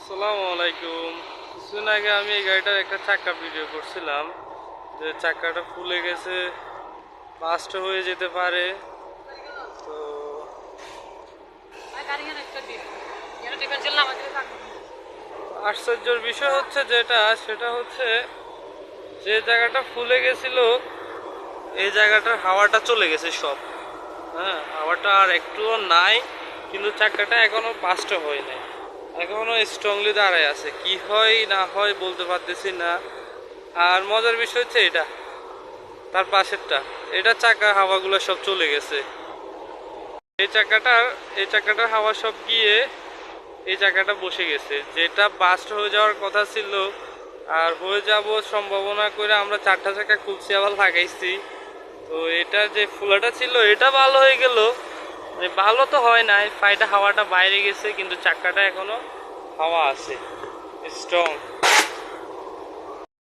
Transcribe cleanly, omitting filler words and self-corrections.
আসসালামু আলাইকুম। কিছুদিন আগে আমি এই গাড়িটার একটা চাকা ভিডিও করছিলাম যে চাকাটা ফুলে গেছে, বাস্ট হয়ে যেতে পারে। তো আশ্চর্যের বিষয় হচ্ছে সেটা হচ্ছে যে জায়গাটা ফুলে গেছিল এই জায়গাটার হাওয়াটা চলে গেছে সব। হ্যাঁ, হাওয়াটা আর একটুও নাই, কিন্তু চাকাটা এখনো বাস্ট হয় নাই, এখনো স্ট্রংলি দাঁড়ায় আছে। কি হয় না হয় বলতে পারতেছি না। আর মজার বিষয় হচ্ছে এটা, তার পাশেরটা, এটা চাকা হাওয়াগুলো সব চলে গেছে। এই চাকাটার এই চাকাটার হাওয়া সব গিয়ে এই চাকাটা বসে গেছে, যেটা বাস্ট হয়ে যাওয়ার কথা ছিল আর হয়ে যাব সম্ভাবনা করে আমরা চারটা চাকা খুলছি, আবার লাগাইছি। তো এটা যে ফুলাটা ছিল এটা ভালো হয়ে গেল, ভালো তো হয় নাই, ফাইটা হাওয়াটা বাইরে গেছে কিন্তু চাকাটা এখনো হাওয়া আছে, স্ট্রং।